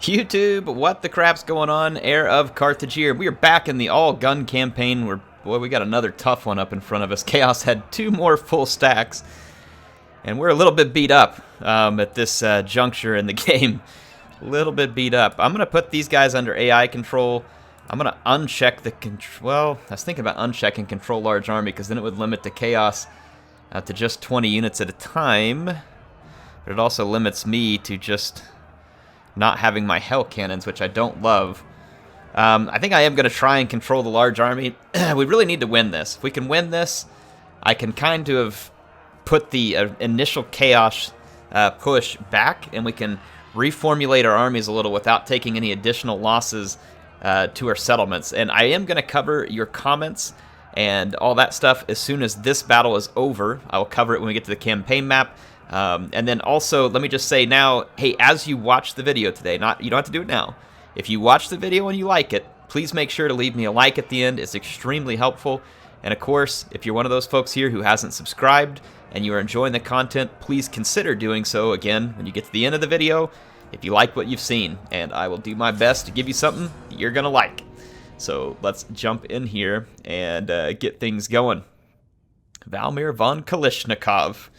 YouTube, what the crap's going on? HeirofCarthage here. We are back in the all-gun campaign. Boy, we got another tough one up in front of us. Chaos had 2 more full stacks, and we're a little bit beat up at this juncture in the game. A little bit beat up. I'm going to put these guys under AI control. I'm going to uncheck the control. Well, I was thinking about unchecking control large army because then it would limit the Chaos to just 20 units at a time. But it also limits me to just not having my hell cannons, which I don't love. I think I am going to try and control the large army. We really need to win this. If we can win this, I can kind of put the initial chaos push back, and we can reformulate our armies a little without taking any additional losses to our settlements. And I am going to cover your comments and all that stuff as soon as this battle is over. I will cover it when we get to the campaign map. And then also, let me just say now, hey, as you watch the video today, you don't have to do it now. If you watch the video and you like it, please make sure to leave me a like at the end. It's extremely helpful. And of course, if you're one of those folks here who hasn't subscribed and you are enjoying the content, please consider doing so again when you get to the end of the video if you like what you've seen. And I will do my best to give you something you're going to like. So let's jump in here and get things going. Valmir von Kalishnikov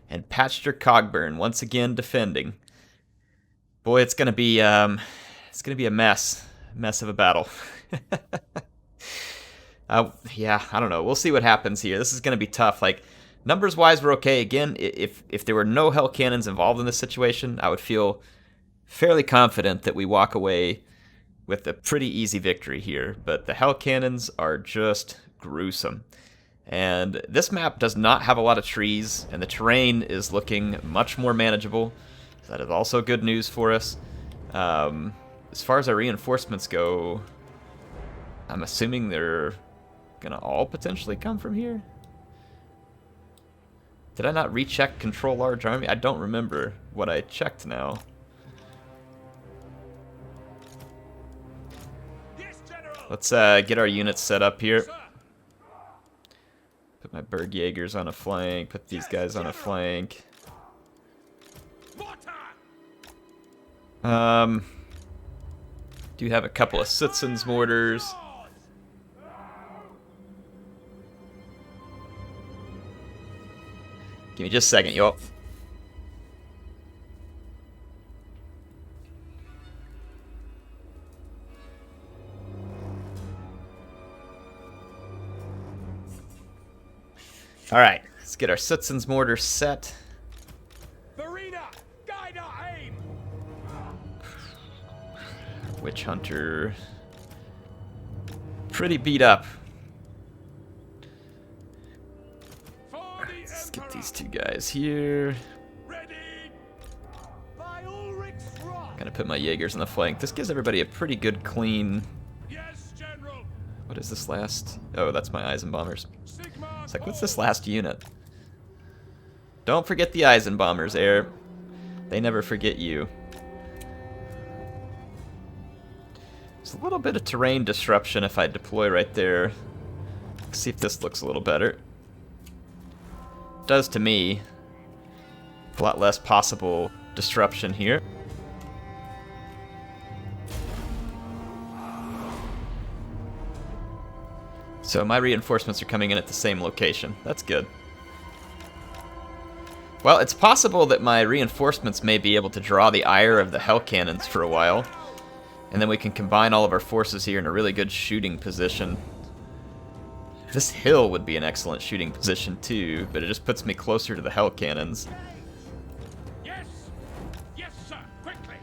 and Patcher Cogburn once again defending. Boy, it's gonna be a mess of a battle. Yeah, I don't know. We'll see what happens here. This is gonna be tough. Like, numbers wise, we're okay. Again, if there were no hell cannons involved in this situation, I would feel fairly confident that we walk away with a pretty easy victory here. But the hell cannons are just gruesome. And this map does not have a lot of trees, and the terrain is looking much more manageable. So that is also good news for us. As far as our reinforcements go, I'm assuming they're going to all potentially come from here. Did I not recheck control large army? I don't remember what I checked now. Let's get our units set up here. Put my Bergjägers on a flank, put these guys on a flank. Do have a couple of Citizens mortars. Give me just a second, y'all. All right, let's get our Citizens mortar set. Varenka, guide our aim. Witch Hunter, pretty beat up. Let's get these 2 guys here. Gonna put my Jaegers on the flank. This gives everybody a pretty good clean. Yes, General. What is this last? Oh, that's my Eisenbombers. It's like, what's this last unit? Don't forget the Eisenbombers, Air. They never forget you. There's a little bit of terrain disruption if I deploy right there. Let's see if this looks a little better. It does to me. A lot less possible disruption here. So my reinforcements are coming in at the same location. That's good. Well, it's possible that my reinforcements may be able to draw the ire of the hell cannons for a while. And then we can combine all of our forces here in a really good shooting position. This hill would be an excellent shooting position too, but it just puts me closer to the hell cannons. Yes. Yes, sir. Quickly.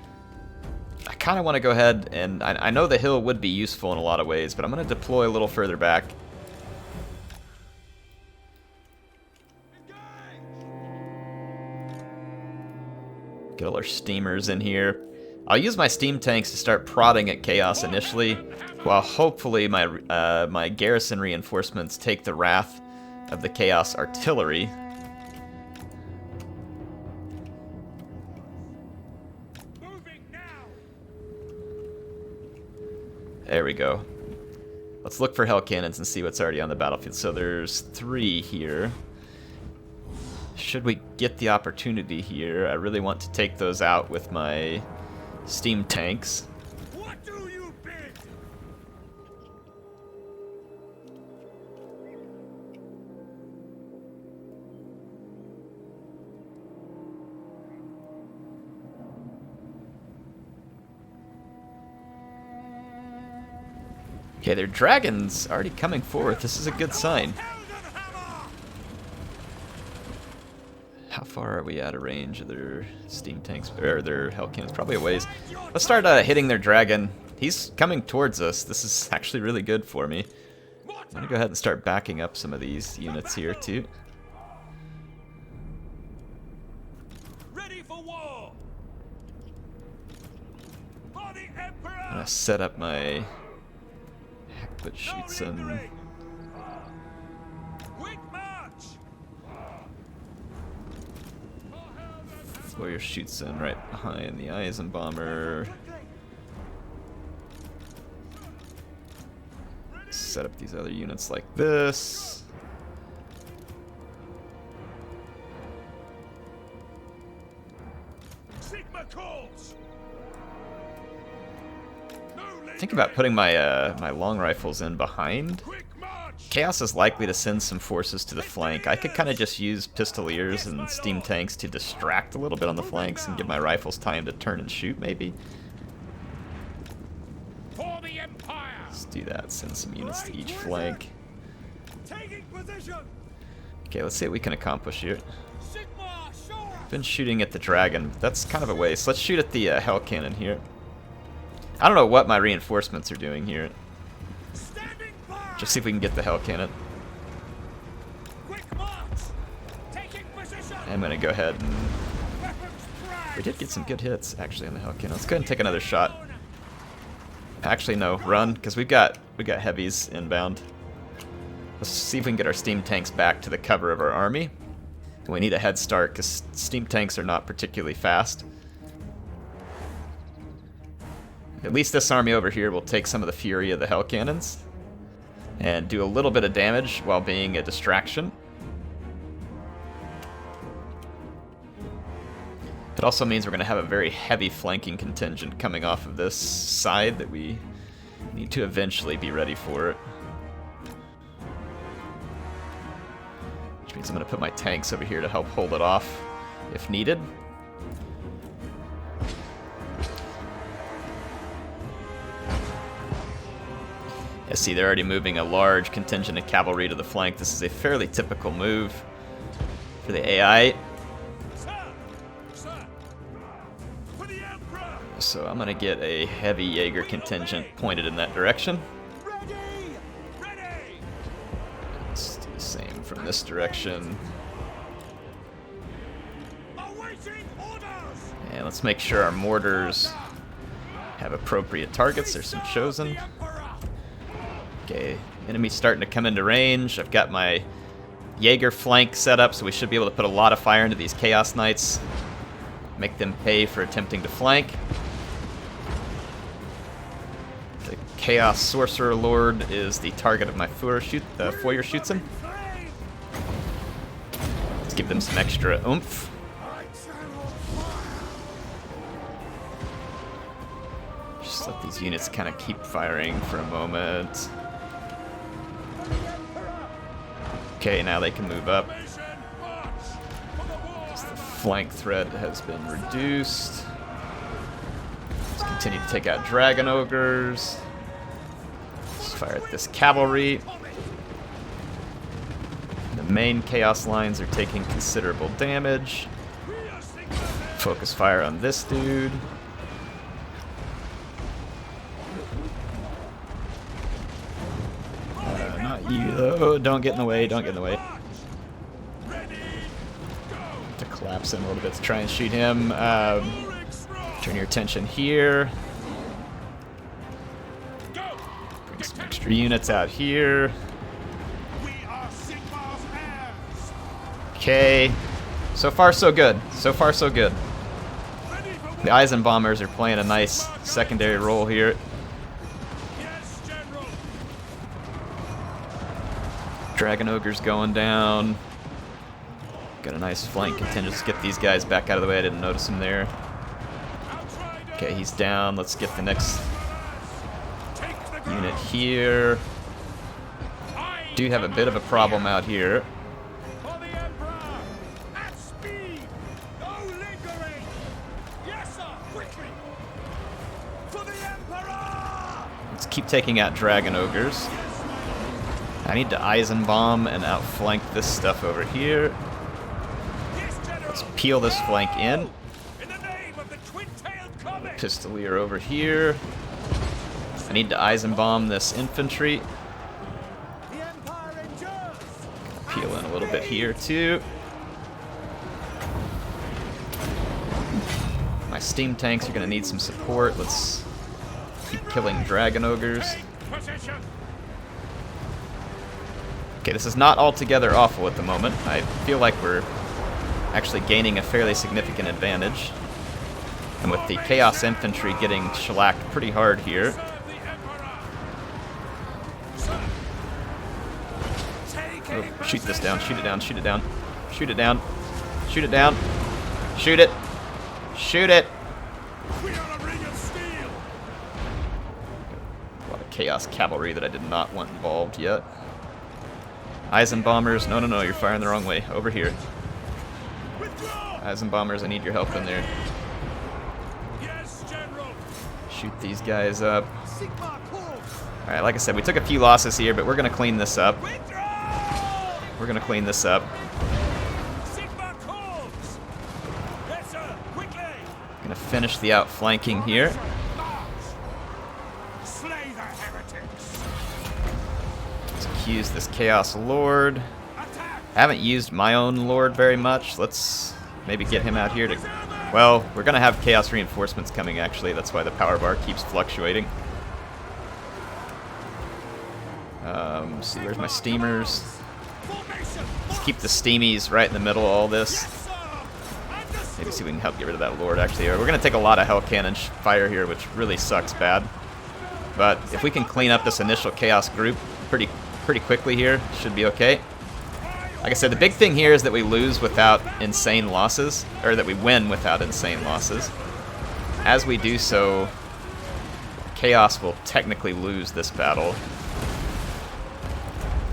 I kind of want to go ahead and... I know the hill would be useful in a lot of ways, but I'm going to deploy a little further back. Get all our steamers in here. I'll use my steam tanks to start prodding at Chaos initially, while hopefully my my garrison reinforcements take the wrath of the Chaos artillery. There we go. Let's look for hell cannons and see what's already on the battlefield. So there's 3 here. Should we get the opportunity here, I really want to take those out with my steam tanks. What do you bid? Okay, their dragon's already coming forward. This is a good sign. How far are we out of range of their steam tanks, or their hell cannons? Probably a ways. Let's start hitting their dragon. He's coming towards us. This is actually really good for me. I'm gonna go ahead and start backing up some of these units here too. Ready for war. For the Emperor. I'm gonna set up my but shoot some. Quick march. Warrior shoots in right behind the Eisenbomber. Set up these other units like this. Sigma calls. Think about putting my my long rifles in behind. Quick march. Chaos is likely to send some forces to the flank. I could kind of just use pistoliers and steam tanks to distract a little bit on the flanks and give my rifles time to turn and shoot, maybe. For the Empire. Let's do that. Send some units to each flank. Taking position. Okay, let's see what we can accomplish here. Sigma, show us. Been shooting at the dragon. That's kind of a waste. Let's shoot at the hell cannon here. I don't know what my reinforcements are doing here. Standing by. Just see if we can get the hell cannon. Quick march. Taking position. I'm gonna go ahead and Weapons prime. we did get some good hits actually on the hell cannon. Let's go ahead and take another shot. Actually, no, run, because we got heavies inbound. Let's see if we can get our steam tanks back to the cover of our army. We need a head start because steam tanks are not particularly fast. At least this army over here will take some of the fury of the hell cannons and do a little bit of damage while being a distraction. It also means we're going to have a very heavy flanking contingent coming off of this side that we need to eventually be ready for it. Which means I'm going to put my tanks over here to help hold it off if needed. Yeah, see, they're already moving a large contingent of cavalry to the flank. This is a fairly typical move for the AI. For the Emperor. So I'm going to get a heavy Jaeger contingent pointed in that direction. Ready. Ready. Let's do the same from this direction. Awaiting orders. And let's make sure our mortars have appropriate targets. There's some chosen. The Emperor. Okay, enemy's starting to come into range. I've got my Jaeger flank set up, so we should be able to put a lot of fire into these Chaos Knights. Make them pay for attempting to flank. The Chaos Sorcerer Lord is the target of my foyer shoots him. Let's give them some extra oomph. Just let these units kind of keep firing for a moment. Okay, now they can move up. The flank threat has been reduced. Let's continue to take out Dragon Ogres. Let's fire at this cavalry. The main Chaos lines are taking considerable damage. Focus fire on this dude. Not you, though. Don't get in the way, don't get in the way. To collapse him a little bit to try and shoot him. Turn your attention here. Bring some extra units out here. Okay. So far, so good. So far, so good. The Eisenbombers are playing a nice secondary role here. Dragon Ogre's going down. Got a nice flank contingent. Let's get these guys back out of the way. I didn't notice them there. Okay, he's down. Let's get the next unit here. Do have a bit of a problem out here. For the Emperor! At speed! No lingering! Yes, sir! Quickly! For the Emperor! Let's keep taking out Dragon Ogres. I need to Eisenbomb and outflank this stuff over here. Yes, General! Let's peel this flank in. In the name of the twin-tailed comet! Pistolier over here. I need to Eisenbomb this infantry. The Empire endures! Peel in a little bit here too. My steam tanks are going to need some support. Let's keep killing Dragon Ogres. Take position! Okay, this is not altogether awful at the moment. I feel like we're actually gaining a fairly significant advantage. And with the Chaos Infantry getting shellacked pretty hard here. Serve the Emperor! Sir! Take Oh, a shoot this down, position! shoot it down, shoot it down. Shoot it down. Shoot it down. Shoot it. Shoot it. We are a ring of steel! A lot of Chaos Cavalry that I did not want involved yet. Eisenbombers. No, no, no, you're firing the wrong way. Over here. Withdraw! Eisenbombers, I need your help in there. Yes, General! Shoot these guys up. Sigma calls! Alright, like I said, we took a few losses here, but we're going to clean this up. Withdraw! We're going to clean this up. Sigma calls! Yes, sir! Quickly! Going to finish the outflanking here. March! Slay the heretics! Let's use this Chaos Lord. Attack! I haven't used my own Lord very much. Let's maybe get him out here to... Well, we're going to have Chaos Reinforcements coming, actually. That's why the power bar keeps fluctuating. See, where's my steamers? Formation! Let's keep the steamies right in the middle of all this. Yes, sir! Understood! Maybe see if we can help get rid of that Lord, actually. We're going to take a lot of Hell Cannon fire here, which really sucks bad. But if we can clean up this initial Chaos group pretty quickly here, should be okay. Like I said, the big thing here is that we lose without insane losses, or that we win without insane losses. As we do so, Chaos will technically lose this battle.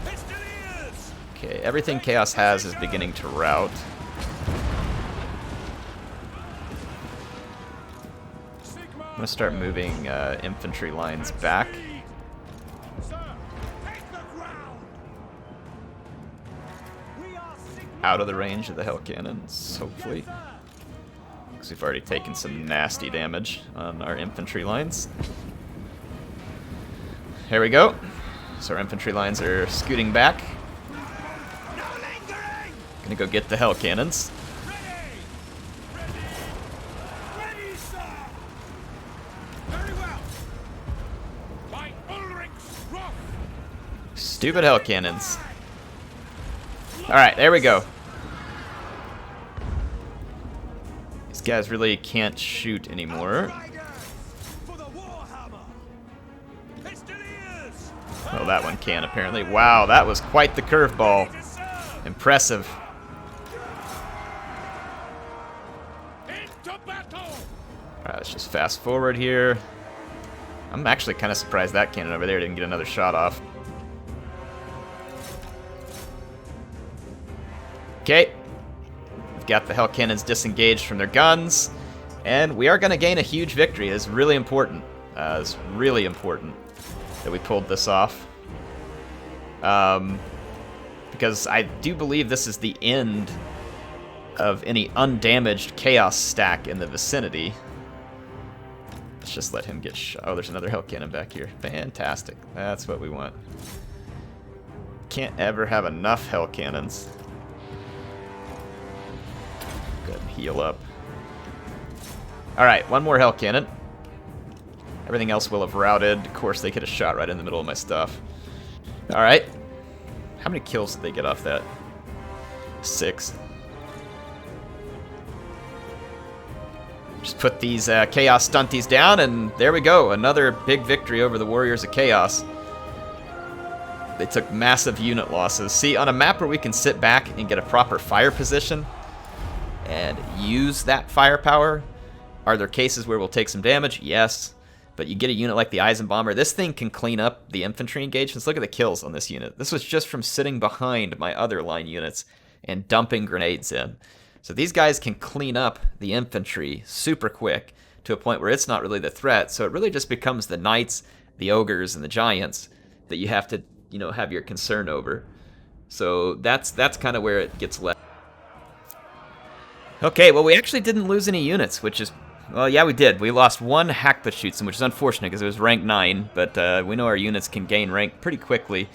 Pistoliers! Okay, everything Chaos has is beginning to rout. Sigma I'm going to start moving infantry lines back. Sir, take the ground! We are Sigma Out of the range of the Hell Cannons, hopefully. Because we've already taken some nasty damage on our infantry lines. Here we go. So our infantry lines are scooting back. No lingering! Gonna go get the Hell Cannons. Ready! Ready! Ready, sir! Very well! By Ulrich's wrath! Stupid Hell Cannons. Alright, there we go. These guys really can't shoot anymore. Riders for the Warhammer! Pistoliers! Well, that one can, apparently. Wow, that was quite the curveball. To serve! Impressive. Into battle! Alright, let's just fast forward here. I'm actually kind of surprised that cannon over there didn't get another shot off. Okay. We've got the Hell Cannons disengaged from their guns. And we are going to gain a huge victory. It's really important. It's really important that we pulled this off. Because I do believe this is the end of any undamaged Chaos stack in the vicinity. Let's just let him get shot. Oh, there's another Hell Cannon back here. Fantastic. That's what we want. Can't ever have enough Hell Cannons. Go ahead and heal up. Alright, one more Hell Cannon. Everything else will have routed. Of course, they could have shot right in the middle of my stuff. Alright. How many kills did they get off that? 6. Just put these Chaos Stunties down, and there we go. Another big victory over the Warriors of Chaos. They took massive unit losses. See, on a map where we can sit back and get a proper fire position and use that firepower, Are there cases where we'll take some damage? Yes. But you get a unit like the Eisenbomber. This thing can clean up the infantry engagements. Look at the kills on this unit. This was just from sitting behind my other line units and dumping grenades in. So these guys can clean up the infantry super quick to a point where it's not really the threat. So it really just becomes the knights, the ogres, and the giants that you have to, you know, have your concern over. So that's kind of where it gets left. Okay, well, we actually didn't lose any units, which is, well, yeah, we did. We lost one Hackbutschützen, which is unfortunate because it was rank 9, but we know our units can gain rank pretty quickly.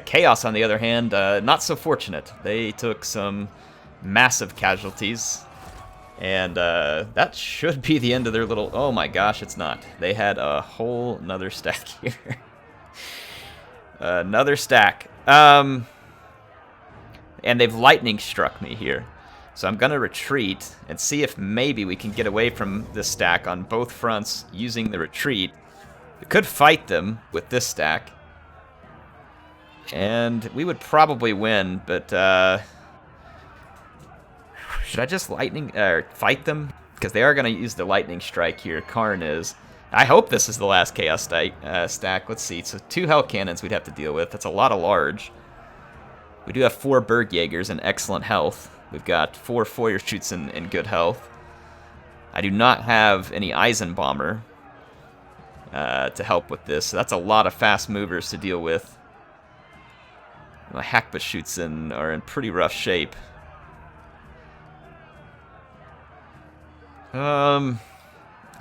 Chaos, on the other hand, not so fortunate. They took some massive casualties, and that should be the end of their little... Oh my gosh, it's not. They had a whole nother stack here. Another stack. And they've lightning struck me here. So I'm going to retreat and see if maybe we can get away from this stack on both fronts using the retreat. We could fight them with this stack, and we would probably win, but should I just fight them? Because they are going to use the lightning strike here. Karn is. I hope this is the last chaos stack. Let's see. So 2 hell cannons we'd have to deal with. That's a lot of large. We do have 4 Bergjägers in excellent health. We've got 4 Feuerschützen in good health. I do not have any Eisenbomber to help with this. So that's a lot of fast movers to deal with. My Hackbutschützen are in pretty rough shape. I'd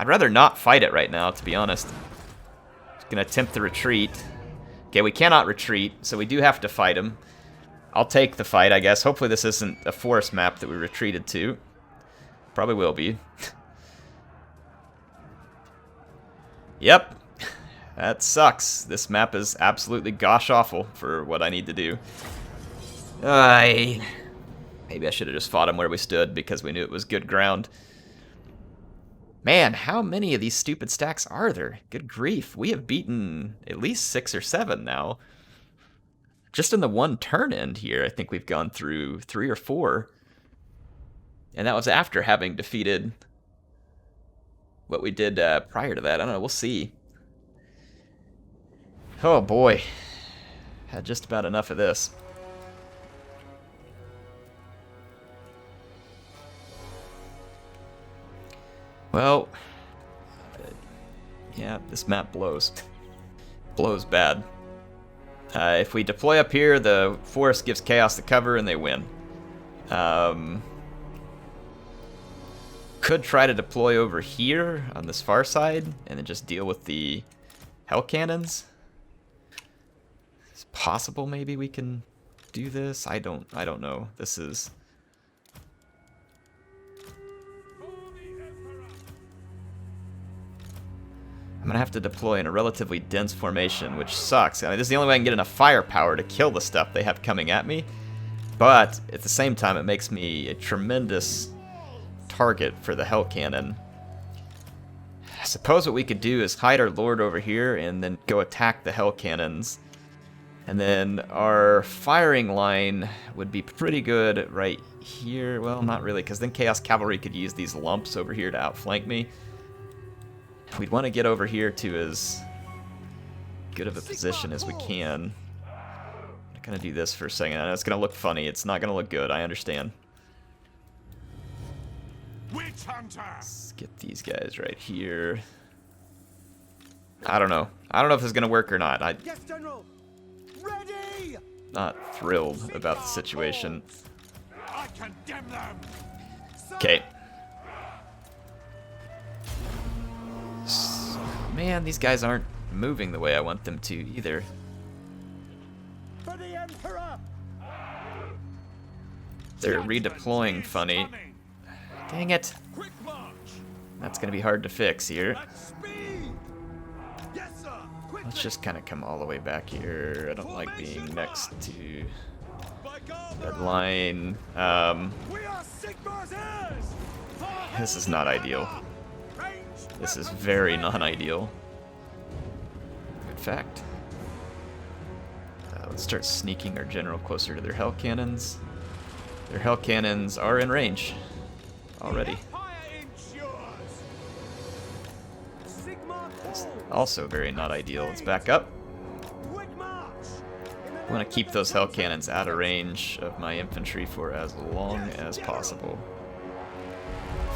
rather not fight it right now, to be honest. Just gonna attempt to retreat. Okay, we cannot retreat, so we do have to fight him. I'll take the fight, I guess. Hopefully this isn't a forest map that we retreated to. Probably will be. Yep. That sucks. This map is absolutely gosh awful for what I need to do. Maybe I should have just fought him where we stood because we knew it was good ground. Man, how many of these stupid stacks are there? Good grief. We have beaten at least 6 or 7 now. Just in the one turn end here, I think we've gone through 3 or 4. And that was after having defeated what we did prior to that. I don't know, we'll see. Oh boy. Had just about enough of this. Well, yeah, this map blows. Blows bad. If we deploy up here, the forest gives Chaos the cover and they win. Could try to deploy over here on this far side and then just deal with the hell cannons. It's possible maybe we can do this. I don't know. This is... I'm going to have to deploy in a relatively dense formation, which sucks. I mean, this is the only way I can get enough firepower to kill the stuff they have coming at me. But, at the same time, it makes me a tremendous target for the hell cannon. I suppose what we could do is hide our lord over here and then go attack the hell cannons. And then our firing line would be pretty good right here. Well, not really, because then Chaos Cavalry could use these lumps over here to outflank me. We'd want to get over here to as good of a position as we can. I'm going to do this for a second. I know it's going to look funny. It's not going to look good. I understand. Let's get these guys right here. I don't know. I don't know if this is going to work or not. I'm not thrilled about the situation. Okay. Man, these guys aren't moving the way I want them to either. For the Emperor! They're redeploying funny. Dang it. Quick march! That's going to be hard to fix here. At speed! Yes, sir! Quickly! Let's just kind of come all the way back here. I don't like being next to that line. We are Sigmar's heirs! This is not ideal. This is very non-ideal. In fact, let's start sneaking our general closer to their hell cannons. Their hell cannons are in range already. Also very not ideal. Let's back up. Quick march! I want to keep those hell cannons out of range of my infantry for as long as possible.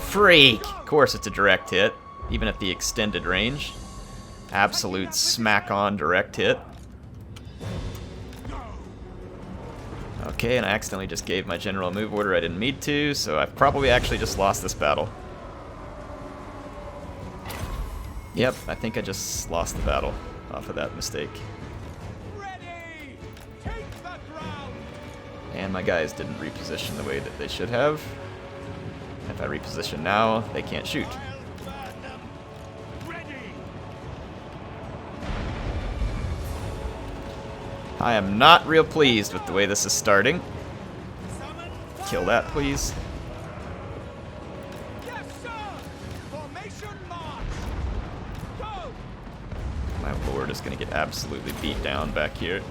Freak! Of course it's a direct hit, even at the extended range. Absolute smack-on direct hit. Okay, and I accidentally just gave my general a move order I didn't mean to, so I've probably actually just lost this battle. Yep, I think I just lost the battle off of that mistake. Ready! Take the ground! And my guys didn't reposition the way that they should have. If I reposition now, they can't shoot. Ready! I am not real pleased with the way this is starting. Summon Kill that, please. Yes, sir! Formation march! Go! My lord is going to get absolutely beat down back here.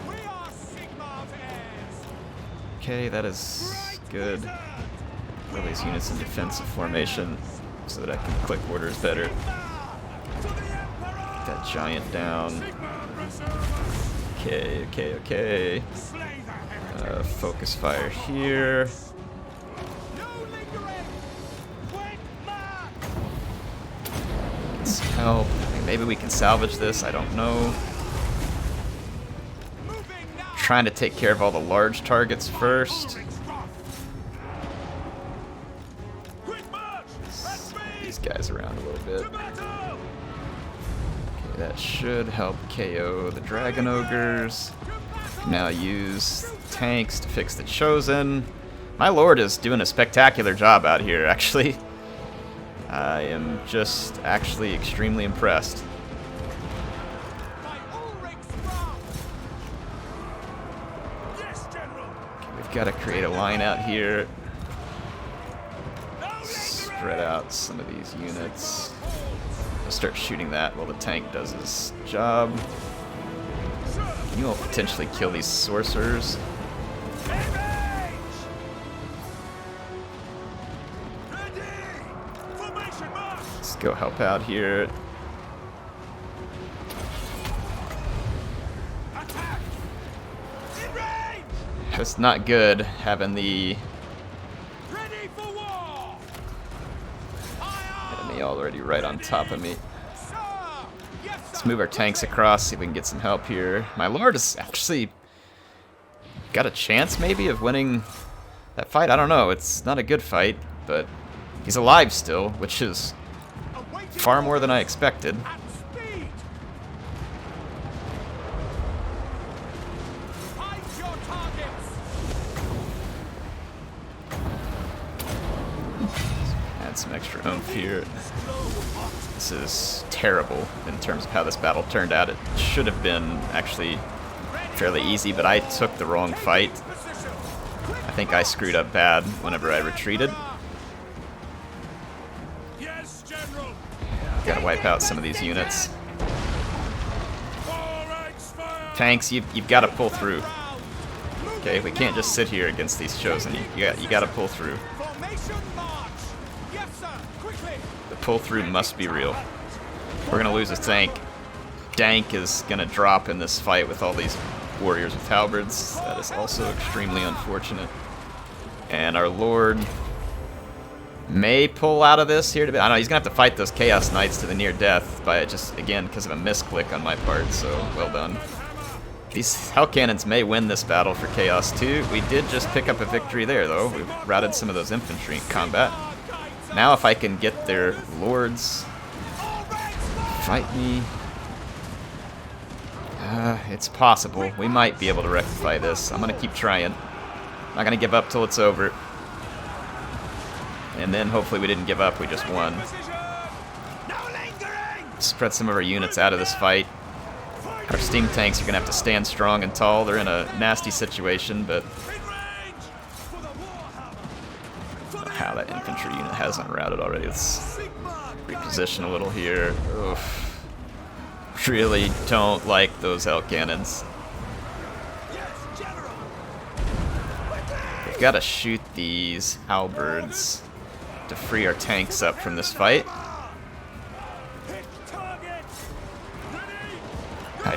We are Sigmar's heirs! Okay, that is good. Put all these units in defensive formation so that I can click orders better. To the Emperor! Get that giant down. Sigmar preserve! Okay. Slay the heretic! Focus fire here. No lingering! Quick march! Get some help. I mean, maybe we can salvage this. I don't know. Moving now! Trying to take care of all the large targets first. Quick march! At speed! These guys around a little bit. To battle! Okay, that should help KO the dragon ogres. Now use tanks to fix the chosen. My lord is doing a spectacular job out here, actually. I am just actually extremely impressed. By Ulrich's wrath! Yes, General! Okay, we've got to create a line out here. No Spread out some of these units. I'll start shooting that while the tank does his job. You will potentially kill these sorcerers. Engage! Ready! Formation march! Let's go help out here. Attack! In range! It's not good having the Ready for war! Fire! enemy already right on top of me. Sir! Yes, sir! Let's move our tanks across, see if we can get some help here. My lord has actually got a chance, maybe, of winning that fight. I don't know. It's not a good fight, but he's alive still, which is Awaiting far more than I orders. expected. At speed! Hide your targets! Add some extra oomph here. This is terrible in terms of how this battle turned out. It should have been actually fairly easy, but I took the wrong fight. Position! I think I screwed up bad whenever I retreated. Yes, General! Gotta wipe out some of these units. All ranks fire! Tanks, you've got to pull through. Moving Okay, we can't just sit here against these chosen. You got to pull through. Formation march! Yes, sir! Quickly! The pull through must be real. We're gonna lose a tank. Dank is gonna drop in this fight with all these warriors with halberds. That is also extremely unfortunate. And our lord may pull out of this here. I don't know, he's gonna have to fight those chaos knights to the near death by just, again, because of a misclick on my part, so well done. These hell cannons may win this battle for Chaos 2. We did just pick up a victory there, though. We routed some of those infantry in combat. Now if I can get their lords fight me, it's possible. We might be able to rectify this. I'm gonna keep trying. I'm not gonna give up till it's over. And then hopefully we didn't give up, we just won. No lingering! Spread some of our units out of this fight. Our steam tanks are gonna have to stand strong and tall. They're in a nasty situation, but In range! For the Warhammer! For the how that infantry unit hasn't routed already. Let's Sigmar! reposition a little here. Oof. Really don't like those hell cannons. Yes, General! We've got to shoot these halberds to free our tanks up from this fight. Hit target!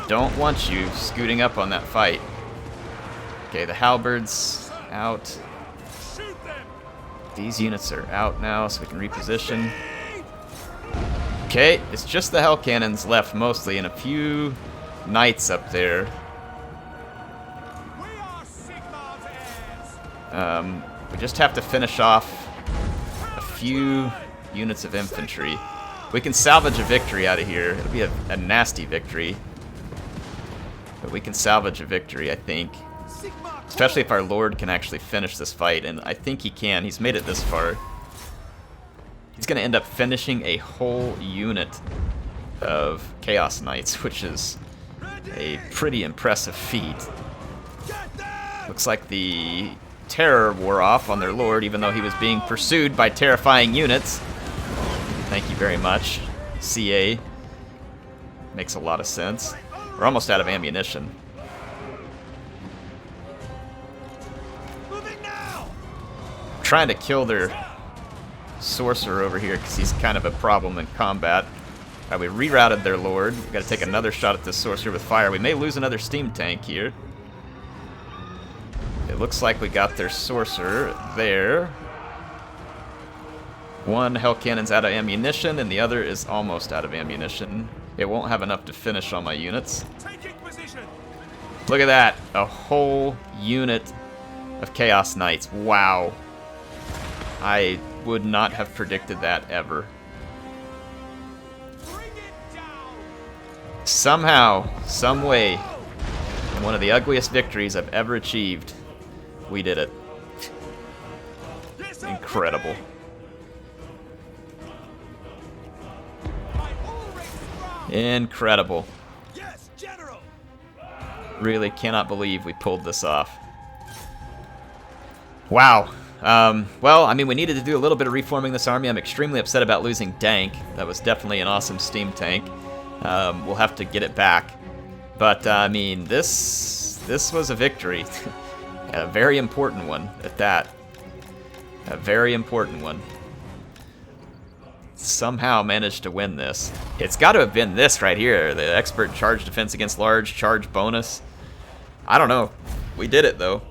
don't want you scooting up on that fight. Okay, the halberds out. Shoot them! These units are out now, so we can reposition. Okay, it's just the hell cannons left mostly, and a few knights up there. We are Sigmar's heirs! We just have to finish off a few units of infantry. We can salvage a victory out of here. It'll be a nasty victory. But we can salvage a victory, I think. Especially if our lord can actually finish this fight, and I think he can. He's made it this far. He's going to end up finishing a whole unit of Chaos Knights, which is a pretty impressive feat. Looks like the terror wore off on their lord, even though he was being pursued by terrifying units. Thank you very much, CA. Makes a lot of sense. We're almost out of ammunition. Trying to kill their sorcerer over here because he's kind of a problem in combat. We rerouted their lord. We've got to take another shot at this sorcerer with fire. We may lose another steam tank here. It looks like we got their sorcerer there. One hell cannon's out of ammunition, and the other is almost out of ammunition. It won't have enough to finish all my units. Taking position! Look at that. A whole unit of Chaos Knights. Wow. I would not have predicted that ever. Bring it down! Somehow, some way, in one of the ugliest victories I've ever achieved, we did it. Yes, sir. Incredible. By all ranks round! Incredible. Yes, General! Really cannot believe we pulled this off. Wow. Well, I mean, we needed to do a little bit of reforming this army. I'm extremely upset about losing Dank. That was definitely an awesome steam tank. We'll have to get it back. But, I mean, this was a victory. And a very important one at that. A very important one. Somehow managed to win this. It's got to have been this right here. The expert charge defense against large charge bonus. I don't know. We did it, though.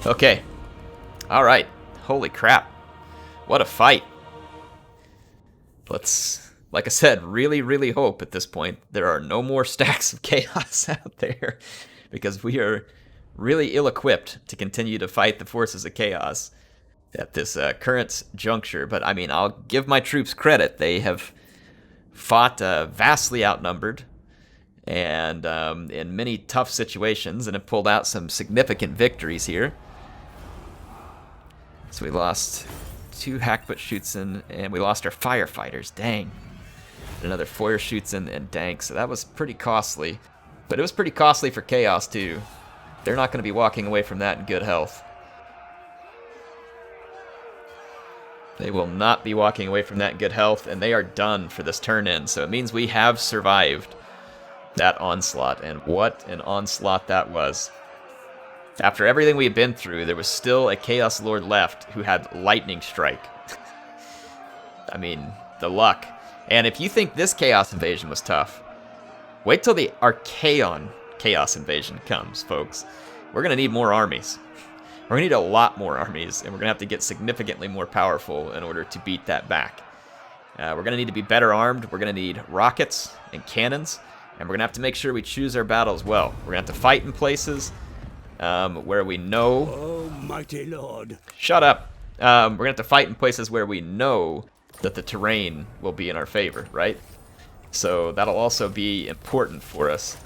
Okay. Alright. Holy crap. What a fight. Let's, like I said, really, really hope at this point there are no more stacks of chaos out there, because we are really ill-equipped to continue to fight the forces of chaos at this current juncture. But, I mean, I'll give my troops credit. They have fought vastly outnumbered and in many tough situations, and have pulled out some significant victories here. So we lost 2 hackbutt Schutzen, and we lost our firefighters. Dang. Another Feuer Schutzen and Dank, so that was pretty costly. But it was pretty costly for Chaos, too. They're not going to be walking away from that in good health. They will not be walking away from that in good health, and they are done for this turn-in. So it means we have survived that onslaught, and what an onslaught that was. After everything we've been through, there was still a Chaos Lord left who had Lightning Strike. I mean, the luck. And if you think this Chaos Invasion was tough, wait till the Archaon Chaos Invasion comes, folks. We're going to need more armies. We're going to need a lot more armies, and we're going to have to get significantly more powerful in order to beat that back. We're going to need to be better armed. We're going to need rockets and cannons, and we're going to have to make sure we choose our battles well. We're going to have to fight in places where we know... Oh, mighty lord. Shut up. We're going to have to fight in places where we know that the terrain will be in our favor, right? So that'll also be important for us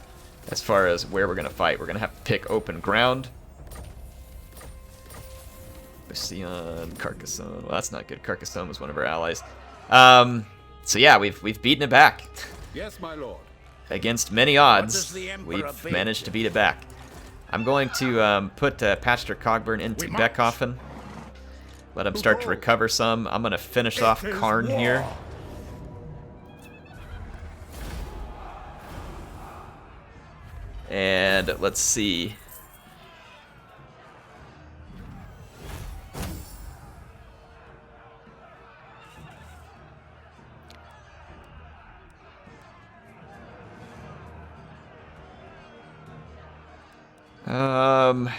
as far as where we're going to fight. We're going to have to pick open ground. Bastion, Carcassonne. Well, that's not good. Carcassonne was one of our allies. So yeah, we've beaten it back. Yes, my lord. Against many odds, the Emperor we've bid? managed to beat it back. I'm going to put Patcher Cogburn into Bechafen. Let him start to recover some. I'm going to finish off Karn here. And let's see. Let's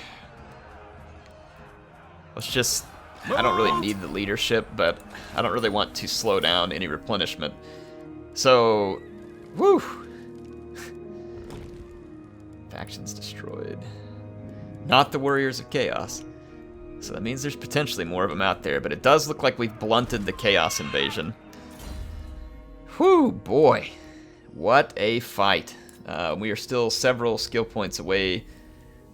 just... I don't really need the leadership, but I don't really want to slow down any replenishment. So, woo! Factions destroyed. Not the Warriors of Chaos. So that means there's potentially more of them out there, but it does look like we've blunted the Chaos invasion. Whew, boy. What a fight. We are still several skill points away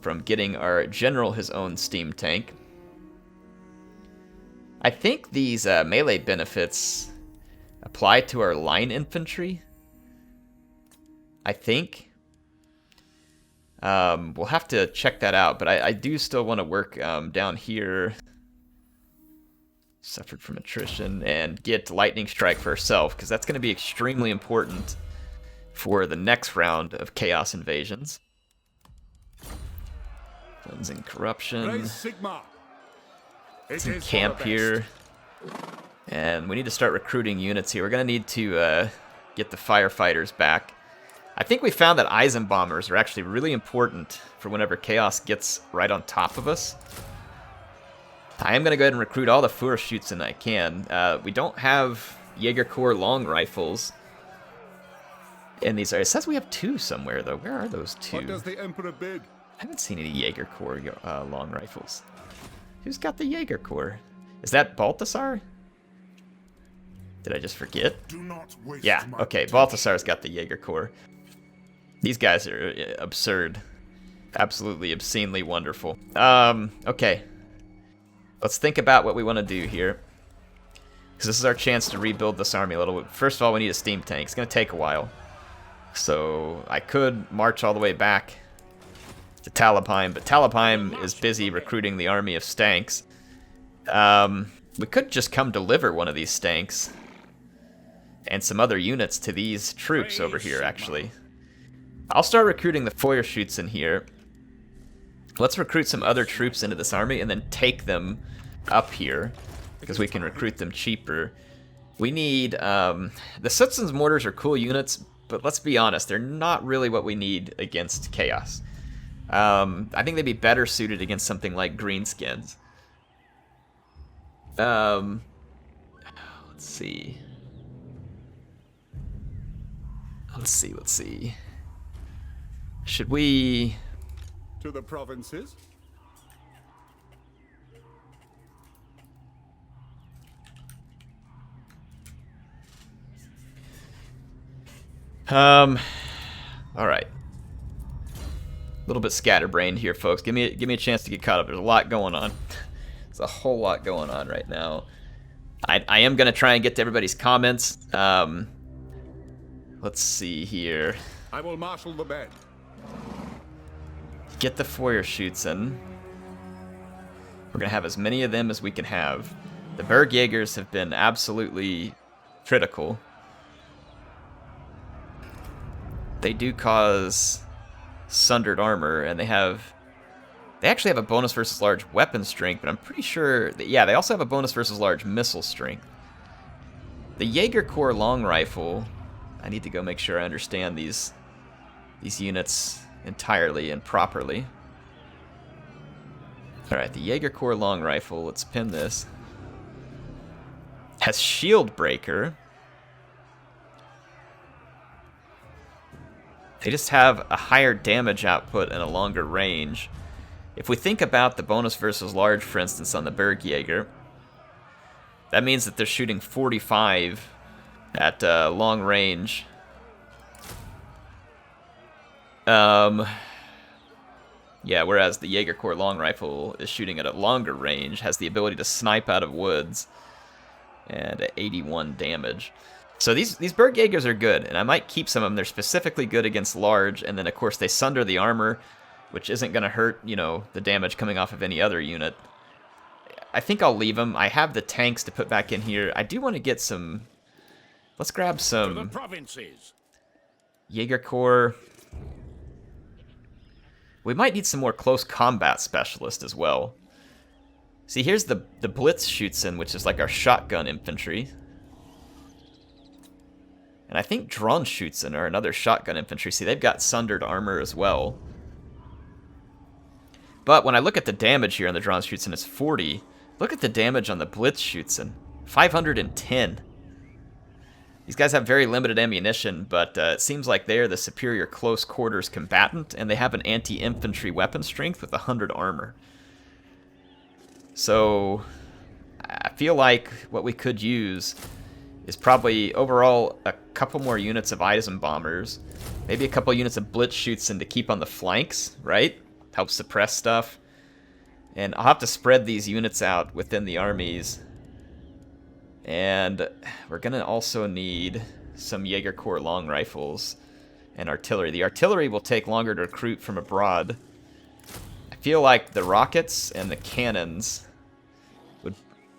from getting our general his own steam tank. I think these melee benefits apply to our line infantry. I think. We'll have to check that out, but I do still want to work down here. Suffered from attrition, and get lightning strike for herself, because that's going to be extremely important for the next round of chaos invasions. Cleansing corruption. Some camp here, and we need to start recruiting units here. We're going to need to get the firefighters back. I think we found that Eisenbombers are actually really important for whenever chaos gets right on top of us. I am going to go ahead and recruit all the Führerschützen I can. We don't have Jaeger Corps long rifles in these areas. It says we have 2 somewhere, though. Where are those 2? What does the Emperor bid? I haven't seen any Jaeger Corps long rifles. Who's got the Jaeger Corps? Is that Balthasar? Did I just forget? Do not waste Yeah, my okay, time. Balthasar's got the Jaeger Corps. These guys are absurd. Absolutely obscenely wonderful. Okay. Let's think about what we want to do here. Because this is our chance to rebuild this army a little bit. First of all, we need a steam tank. It's going to take a while. So I could march all the way back to Talabheim, but Talabheim is busy recruiting the army of Stanks. We could just come deliver one of these Stanks and some other units to these troops over here, actually. I'll start recruiting the Feuerschützen here. Let's recruit some other troops into this army and then take them up here, because we can recruit them cheaper. We need... the Citizens Mortars are cool units, but let's be honest, they're not really what we need against Chaos. I think they'd be better suited against something like Greenskins. Let's see. Let's see. Should we... To the provinces? All right. A little bit scatterbrained here, folks. Give me a chance to get caught up. There's a lot going on. There's a whole lot going on right now. I am gonna try and get to everybody's comments. Let's see here. I will marshal the men. Get the Feuerschützen. We're gonna have as many of them as we can have. The Bergjägers have been absolutely critical. They do cause sundered armor, and they actually have a bonus versus large weapon strength, but I'm pretty sure that, yeah, they also have a bonus versus large missile strength. The Jaeger Corps long rifle, I need to go make sure I understand these units entirely and properly. Alright, the Jaeger Corps long rifle, let's pin this, has shield breaker. They just have a higher damage output and a longer range. If we think about the bonus versus large, for instance, on the Bergjäger, that means that they're shooting 45 at long range. Yeah, whereas the Jaeger Corps long rifle is shooting at a longer range, has the ability to snipe out of woods, and at 81 damage. So these Bergjägers are good, and I might keep some of them. They're specifically good against large, and then of course they sunder the armor, which isn't going to hurt, you know, the damage coming off of any other unit. I think I'll leave them. I have the tanks to put back in here. I do want to get some... Let's grab some... To the provinces. Jaeger Corps. We might need some more close combat specialists as well. See, here's the Blitzschützen, which is like our shotgun infantry. And I think Drohnenschützen are another shotgun infantry. See, they've got sundered armor as well. But when I look at the damage here on the Drawnschützen, it's 40. Look at the damage on the Blitzschützen. 510. These guys have very limited ammunition, but it seems like they're the superior close quarters combatant, and they have an anti-infantry weapon strength with 100 armor. So I feel like what we could use is probably overall a couple more units of Eisenbombers, maybe a couple units of Blitzschützen to keep on the flanks, right? Help suppress stuff. And I'll have to spread these units out within the armies. And we're going to also need some Jaeger Corps long rifles and artillery. The artillery will take longer to recruit from abroad. I feel like the rockets and the cannons would...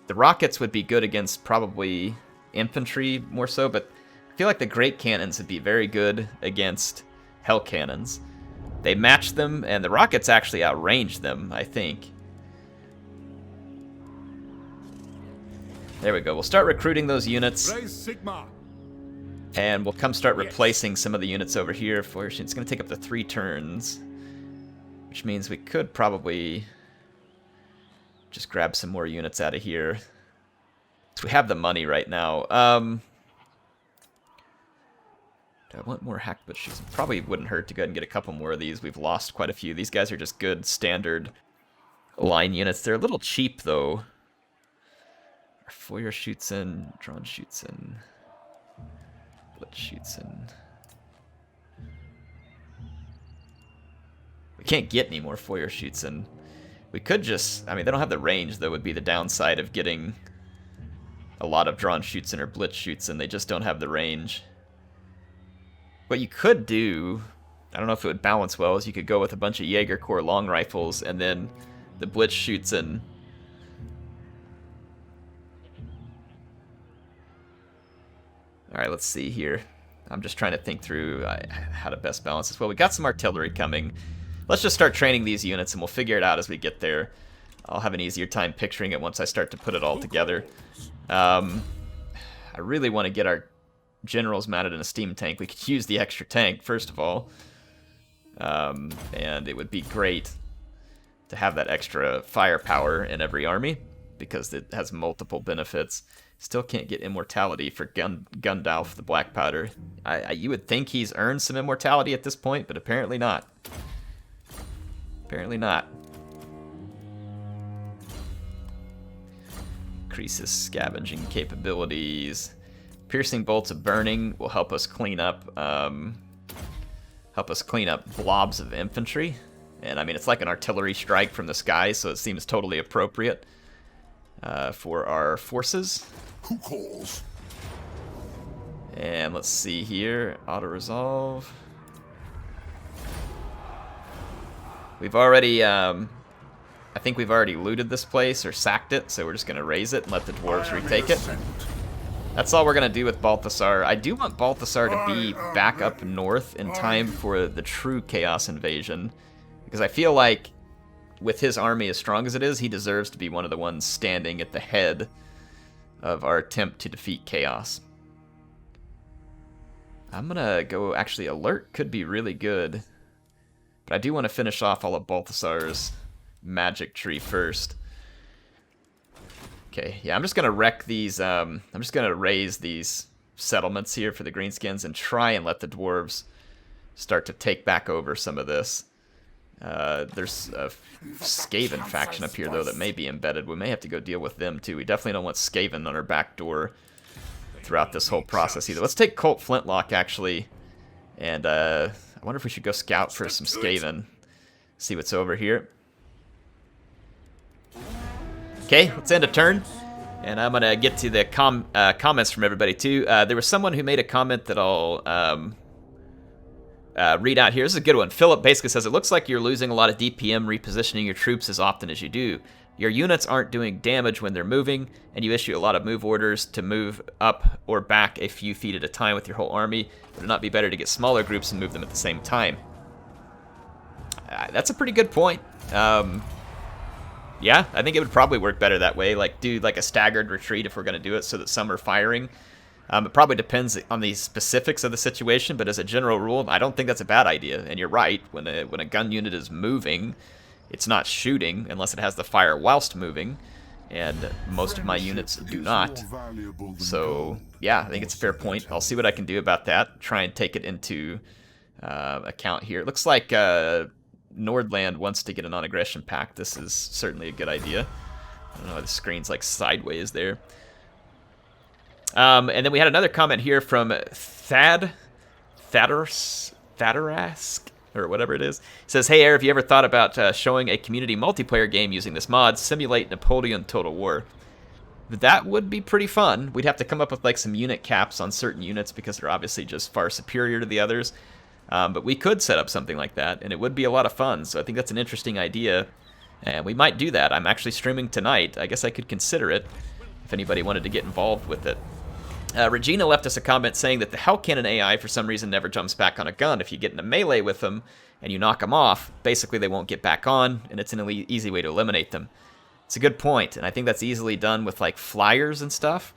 The rockets would be good against probably infantry more so, but I feel like the great cannons would be very good against hell cannons. They match them, and the rockets actually outrange them, I think. There we go. We'll start recruiting those units. And we'll come start replacing some of the units over here. It's going to take up to 3 turns. Which means we could probably just grab some more units out of here. So we have the money right now. Do I want more hackbutts? Probably wouldn't hurt to go ahead and get a couple more of these. We've lost quite a few. These guys are just good standard line units. They're a little cheap, though. Feuerschützen, Drawnschützen, Blitzschützen. We can't get any more Feuerschützen. We could just... I mean, they don't have the range, though, would be the downside of getting a lot of Drawnschützen or Blitzschützen. They just don't have the range. What you could do, I don't know if it would balance well, is you could go with a bunch of Jaeger Corps long rifles and then the Blitzschützen. Alright, let's see here. I'm just trying to think through how to best balance this. Well, we got some artillery coming. Let's just start training these units, and we'll figure it out as we get there. I'll have an easier time picturing it once I start to put it all together. I really want to get our generals mounted in a steam tank. We could use the extra tank, first of all. And it would be great to have that extra firepower in every army, because it has multiple benefits. Still can't get immortality for Gundalf, the Black Powder. You would think he's earned some immortality at this point, but apparently not. Apparently not. Increases scavenging capabilities. Piercing bolts of burning will help us clean up blobs of infantry. And I mean, it's like an artillery strike from the sky, so it seems totally appropriate for our forces. Who calls? And let's see here. Auto-resolve. We've already, I think we've already looted this place or sacked it, so we're just going to raise it and let the dwarves retake it. That's all we're going to do with Balthasar. I do want Balthasar to be back up north in time for the true Chaos invasion, because I feel like with his army as strong as it is, he deserves to be one of the ones standing at the head of our attempt to defeat Chaos. I'm gonna go, actually, Alert could be really good, but I do want to finish off all of Balthasar's magic tree first. Okay, yeah, I'm just gonna wreck these, I'm just gonna raise these settlements here for the Greenskins and try and let the dwarves start to take back over some of this. There's a Skaven faction up here, though, that may be embedded. We may have to go deal with them, too. We definitely don't want Skaven on our back door throughout this whole process, either. Let's take Colt Flintlock, actually. And, I wonder if we should go scout for some Skaven. See what's over here. Okay, let's end a turn. And I'm going to get to the comments from everybody, too. There was someone who made a comment that I'll... read out here. This is a good one. Philip basically says, it looks like you're losing a lot of DPM repositioning your troops as often as you do. Your units aren't doing damage when they're moving, and you issue a lot of move orders to move up or back a few feet at a time with your whole army. Would it not be better to get smaller groups and move them at the same time? That's a pretty good point. Yeah, I think it would probably work better that way. Like, do like a staggered retreat if we're going to do it so that some are firing. It probably depends on the specifics of the situation, but as a general rule, I don't think that's a bad idea. And you're right, when a gun unit is moving, it's not shooting unless it has the fire whilst moving, and most of my units do not. So yeah, I think it's a fair point. I'll see what I can do about that. Try and take it into account here. It looks like Nordland wants to get a non-aggression pact. This is certainly a good idea. I don't know why the screen's like sideways there. And then we had another comment here from Thadarask, or whatever it is. It says, hey, Air, have you ever thought about showing a community multiplayer game using this mod, Simulate Napoleon Total War? That would be pretty fun. We'd have to come up with like some unit caps on certain units because they're obviously just far superior to the others. But we could set up something like that, and it would be a lot of fun. So I think that's an interesting idea, and we might do that. I'm actually streaming tonight. I guess I could consider it if anybody wanted to get involved with it. Regina left us a comment saying that the Hell Cannon AI for some reason never jumps back on a gun. If you get in a melee with them and you knock them off, basically they won't get back on, and it's an easy way to eliminate them. It's a good point, and I think that's easily done with like flyers and stuff.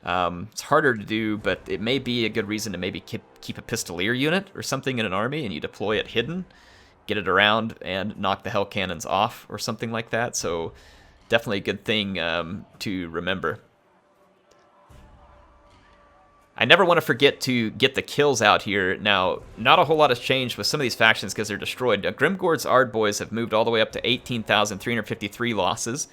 It's harder to do, but it may be a good reason to maybe keep a pistolier unit or something in an army, and you deploy it hidden, get it around, and knock the Hell Cannons off or something like that. So definitely a good thing to remember. I never want to forget to get the kills out here. Now, not a whole lot has changed with some of these factions because they're destroyed. Grimgor's Ard Boys have moved all the way up to 18,353 losses,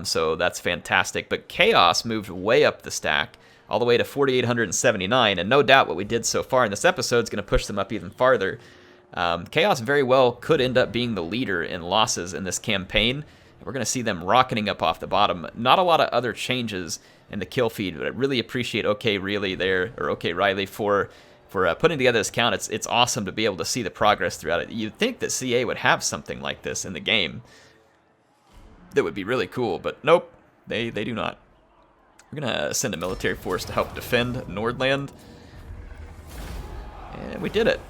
so that's fantastic. But Chaos moved way up the stack, all the way to 4,879, and no doubt what we did so far in this episode is going to push them up even farther. Chaos very well could end up being the leader in losses in this campaign. We're going to see them rocketing up off the bottom. Not a lot of other changes in the kill feed, but I really appreciate OK Riley there, or OK Riley for putting together this count. It's awesome to be able to see the progress throughout it. You'd think that CA would have something like this in the game. That would be really cool, but nope, they do not. We're going to send a military force to help defend Nordland. And we did it.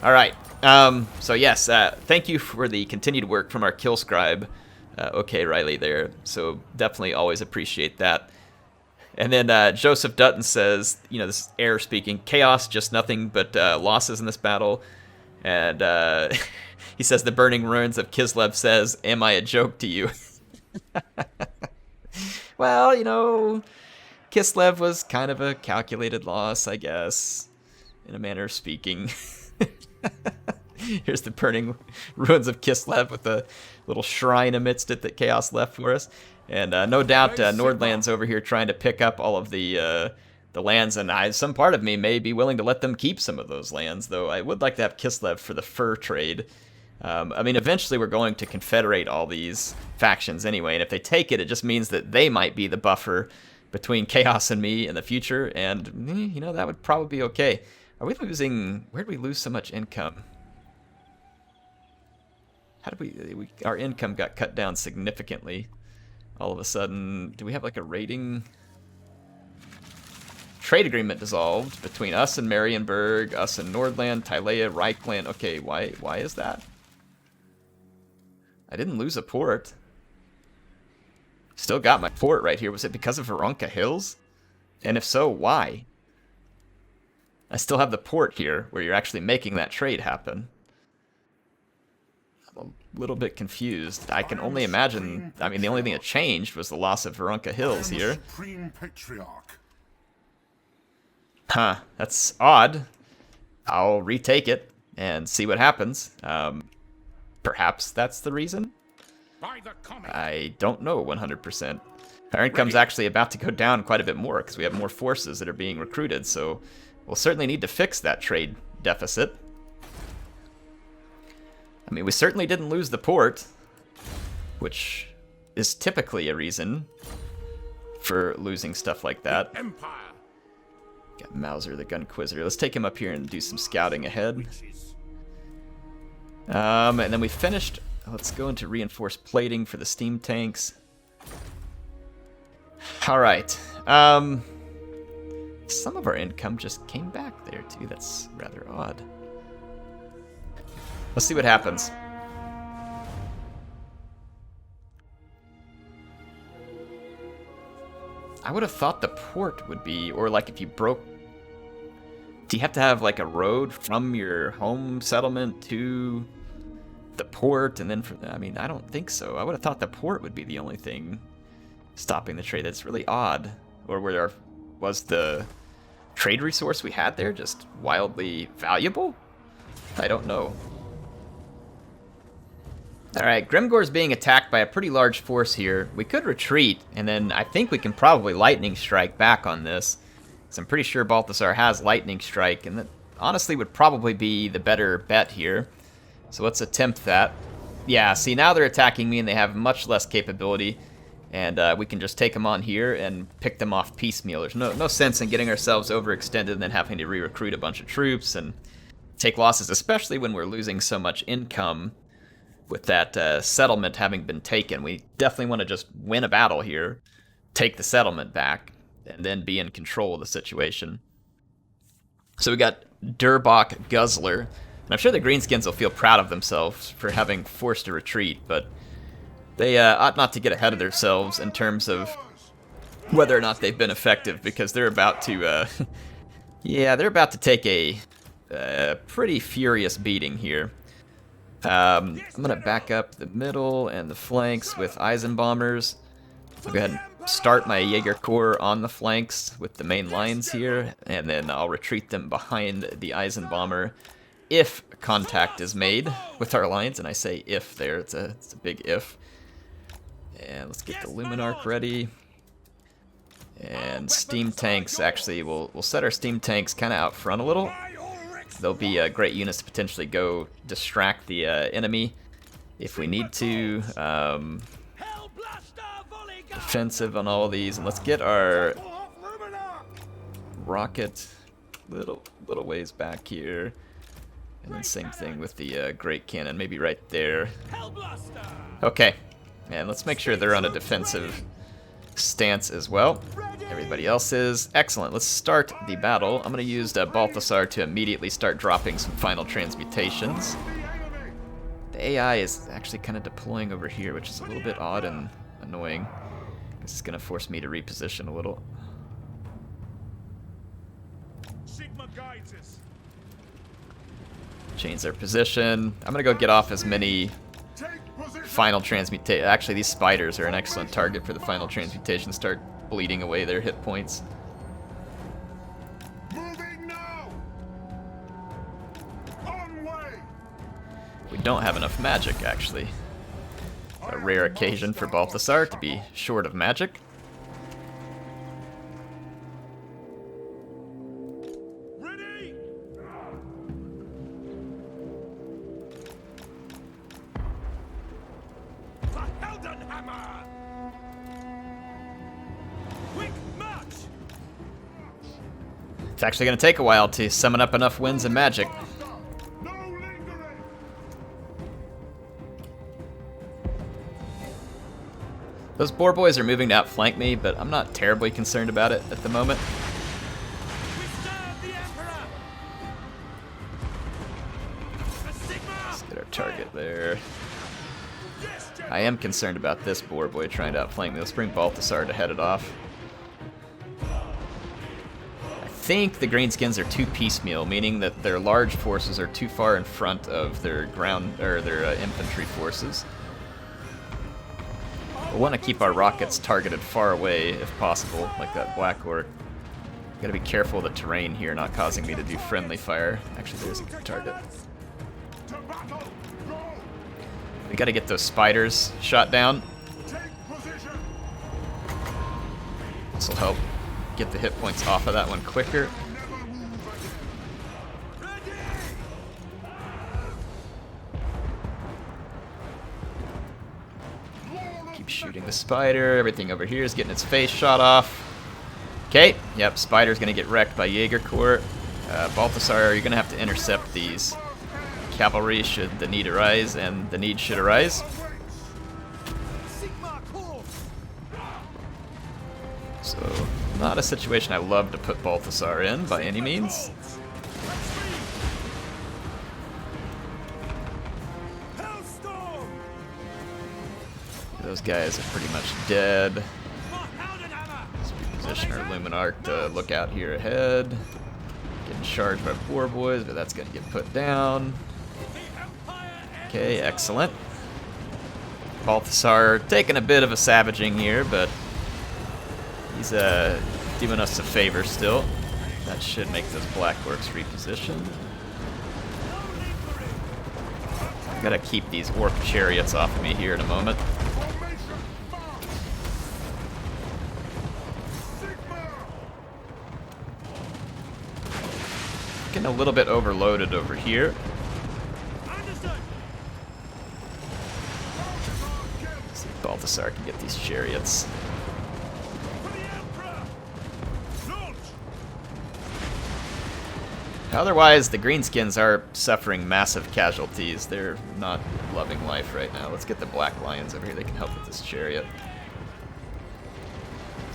All right. So yes, thank you for the continued work from our kill scribe, OK Riley there. So definitely always appreciate that. And then Joseph Dutton says, you know, this is Air speaking, chaos, just nothing but losses in this battle. And he says the burning ruins of Kislev says, am I a joke to you? Well, you know, Kislev was kind of a calculated loss, I guess, in a manner of speaking. Here's the burning ruins of Kislev with a little shrine amidst it that Chaos left for us. And no doubt Nordland's over here trying to pick up all of the lands, and some part of me may be willing to let them keep some of those lands, though I would like to have Kislev for the fur trade. I mean, eventually we're going to confederate all these factions anyway, and if they take it, it just means that they might be the buffer between Chaos and me in the future, and, you know, that would probably be okay. Are we losing... Where did we lose so much income? How did we... Our income got cut down significantly. All of a sudden... Do we have like a rating? Trade agreement dissolved between us and Marienburg, us and Nordland, Tylea, Reichland. Okay, why is that? I didn't lose a port. Still got my port right here. Was it because of Varenka Hills? And if so, why? I still have the port here, where you're actually making that trade happen. I'm a little bit confused. I can only imagine... I mean, the only thing that changed was the loss of Varenka Hills here. Huh, that's odd. I'll retake it and see what happens. Perhaps that's the reason? I don't know 100%. Our income's actually about to go down quite a bit more because we have more forces that are being recruited, so we'll certainly need to fix that trade deficit. I mean, we certainly didn't lose the port, which is typically a reason for losing stuff like that. Got Mauser, the Gun Quizzer. Let's take him up here and do some scouting ahead. And then we finished... Let's go into reinforced plating for the steam tanks. Alright. Some of our income just came back there, too. That's rather odd. Let's see what happens. I would have thought the port would be, or like if you broke... Do you have to have like a road from your home settlement to the port, and then I mean, I don't think so. I would have thought the port would be the only thing stopping the trade. That's really odd. Or was the trade resource we had there just wildly valuable? I don't know. Alright, Grimgor's being attacked by a pretty large force here. We could retreat, and then I think we can probably lightning strike back on this. So I'm pretty sure Balthasar has lightning strike, and that honestly would probably be the better bet here. So let's attempt that. Yeah, see, now they're attacking me and they have much less capability. And we can just take them on here and pick them off piecemeal. There's no sense in getting ourselves overextended and then having to re-recruit a bunch of troops and take losses, especially when we're losing so much income with that settlement having been taken. We definitely want to just win a battle here, take the settlement back, and then be in control of the situation. So we got Durbach Guzzler. And I'm sure the Greenskins will feel proud of themselves for having forced a retreat, but they ought not to get ahead of themselves in terms of whether or not they've been effective, because they're about to, yeah, they're about to take a pretty furious beating here. I'm going to back up the middle and the flanks with Eisenbombers. I'll go ahead and start my Jaeger Corps on the flanks with the main lines here, and then I'll retreat them behind the Eisenbomber if contact is made with our lines. And I say if there, it's a big if. And let's get the Luminarch ready. And steam tanks, actually, we'll set our steam tanks kind of out front a little. They'll be great units to potentially go distract the enemy if we need to. Defensive on all of these. And let's get our rocket little ways back here. And then same thing with the great cannon, maybe right there. Okay, and let's make sure they're on a defensive stance as well. Everybody else is. Excellent, let's start the battle. I'm going to use Balthasar to immediately start dropping some final transmutations. The AI is actually kind of deploying over here, which is a little bit odd and annoying. This is going to force me to reposition a little. Change their position. I'm going to go get off as many final transmutation. Actually, these spiders are an excellent target for the final transmutation. Start bleeding away their hit points. We don't have enough magic, actually. A rare occasion for Balthasar to be short of magic. It's actually going to take a while to summon up enough winds and magic. Those boar boys are moving to outflank me, but I'm not terribly concerned about it at the moment. Let's get our target there. I am concerned about this boar boy trying to outflank me. Let's bring Balthasar to head it off. I think the Greenskins are too piecemeal, meaning that their large forces are too far in front of their ground or their infantry forces. We want to keep our rockets targeted far away if possible, like that Black Orc. Gotta be careful of the terrain here, not causing me to do friendly fire. Actually, there's a good target. We gotta get those spiders shot down. This will help get the hit points off of that one quicker. Keep shooting the spider. Everything over here is getting its face shot off. Okay, yep, spider's gonna get wrecked by Jaeger Corps. Balthasar, you're gonna have to intercept these cavalry should the need arise, and the need should arise. So, not a situation I love to put Balthasar in by any means. Those guys are pretty much dead. Let's reposition our Luminarch to look out here ahead. Getting charged by boar boys, but that's gonna get put down. Okay, excellent. Balthasar taking a bit of a savaging here, but he's doing us a favor still. That should make those black orcs reposition. Gotta keep these orc chariots off of me here in a moment. Getting a little bit overloaded over here. See if Balthasar can get these chariots. Otherwise, the Greenskins are suffering massive casualties. They're not loving life right now. Let's get the Black Lions over here. They can help with this chariot.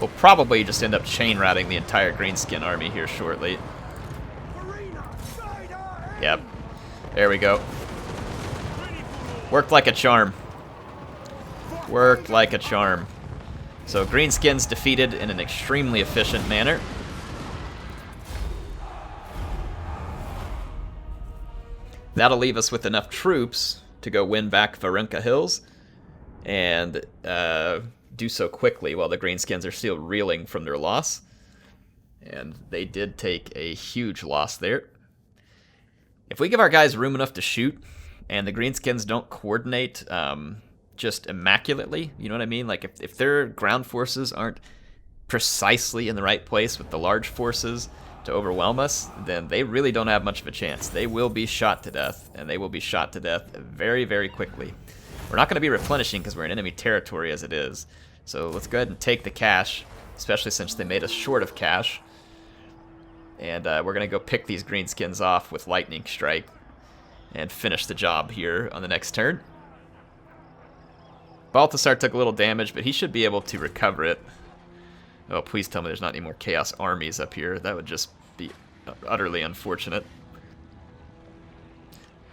We'll probably just end up chain routing the entire Greenskin army here shortly. Yep. There we go. Worked like a charm. Worked like a charm. So Greenskins defeated in an extremely efficient manner. That'll leave us with enough troops to go win back Varenka Hills and do so quickly while the Greenskins are still reeling from their loss. And they did take a huge loss there. If we give our guys room enough to shoot and the Greenskins don't coordinate just immaculately, you know what I mean? Like if their ground forces aren't precisely in the right place with the large forces to overwhelm us, then they really don't have much of a chance. They will be shot to death, and they will be shot to death very, very quickly. We're not going to be replenishing because we're in enemy territory as it is. So let's go ahead and take the cash, especially since they made us short of cash. And we're going to go pick these Greenskins off with Lightning Strike and finish the job here on the next turn. Balthasar took a little damage, but he should be able to recover it. Oh, please tell me there's not any more Chaos armies up here. That would just be utterly unfortunate.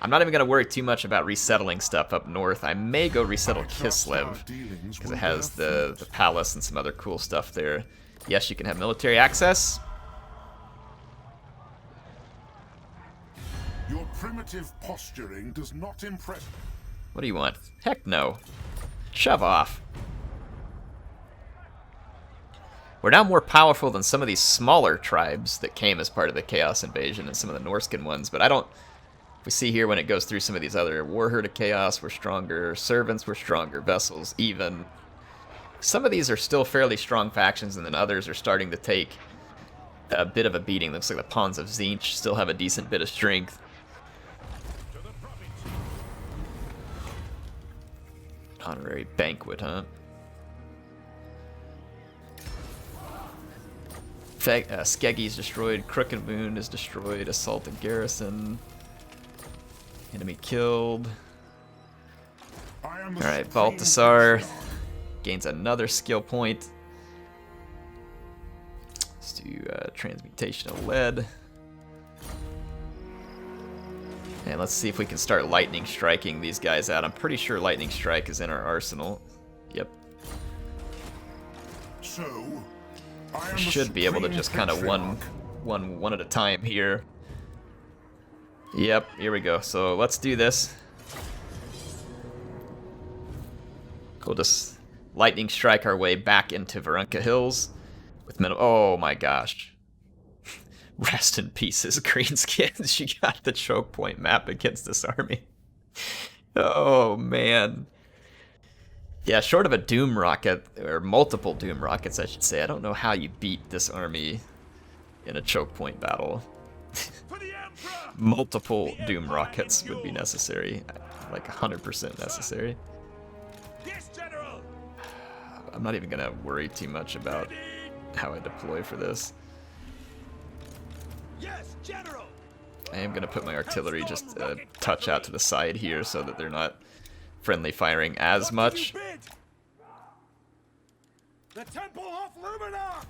I'm not even going to worry too much about resettling stuff up north. I may go resettle Kislev, because it has the palace and some other cool stuff there. Yes, you can have military access. Your primitive posturing does not impress. What do you want? Heck no. Shove off. We're now more powerful than some of these smaller tribes that came as part of the Chaos Invasion and some of the Norskin ones, but I don't... We see here when it goes through some of these other Warherd of Chaos, we're stronger, Servants were stronger, Vessels even. Some of these are still fairly strong factions, and then others are starting to take a bit of a beating. Looks like the Pawns of Tzeentch still have a decent bit of strength. Honorary Banquet, huh? Skeggy's destroyed, Crooked Moon is destroyed, Assaulted Garrison, enemy killed. Alright, Balthasar gains another skill point. Let's do Transmutation of Lead. And let's see if we can start Lightning Striking these guys out. I'm pretty sure Lightning Strike is in our arsenal. Yep. So, we should be able to just kind of one at a time here. Yep, here we go. So let's do this. We'll just Lightning Strike our way back into Varenka Hills with minimal. Oh my gosh. Rest in pieces, Greenskins. She got the choke point map against this army. Oh man. Yeah, short of a Doom Rocket, or multiple Doom Rockets, I should say, I don't know how you beat this army in a choke point battle. Multiple Doom Rockets would be necessary, like 100% necessary. Yes, General. I'm not even gonna worry too much about how I deploy for this. Yes, General. I am gonna put my artillery just a touch out to the side here so that they're not friendly firing as much. The Temple of Luminarch.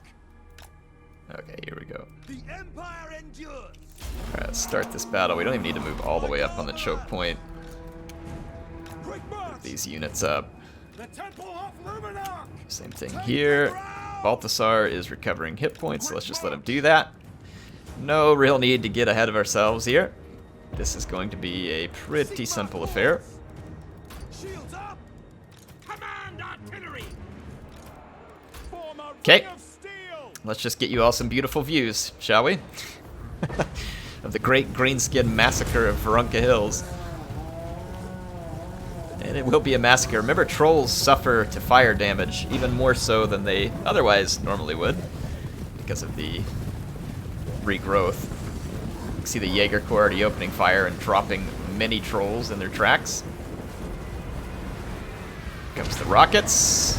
Okay, here we go. The Empire endures. Alright, let's start this battle. We don't even need to move all the way up on the choke point. Quick march. Put these units up. The Temple of Luminarch. Same thing here. Balthasar is recovering hit points, so let's just let him do that. No real need to get ahead of ourselves here. This is going to be a pretty simple affair. Okay, let's just get you all some beautiful views, shall we? Of the great greenskin massacre of Varenka Hills. And it will be a massacre. Remember, trolls suffer to fire damage, even more so than they otherwise normally would, because of the regrowth. You can see the Jaegercorps already opening fire and dropping many trolls in their tracks. Here comes the rockets.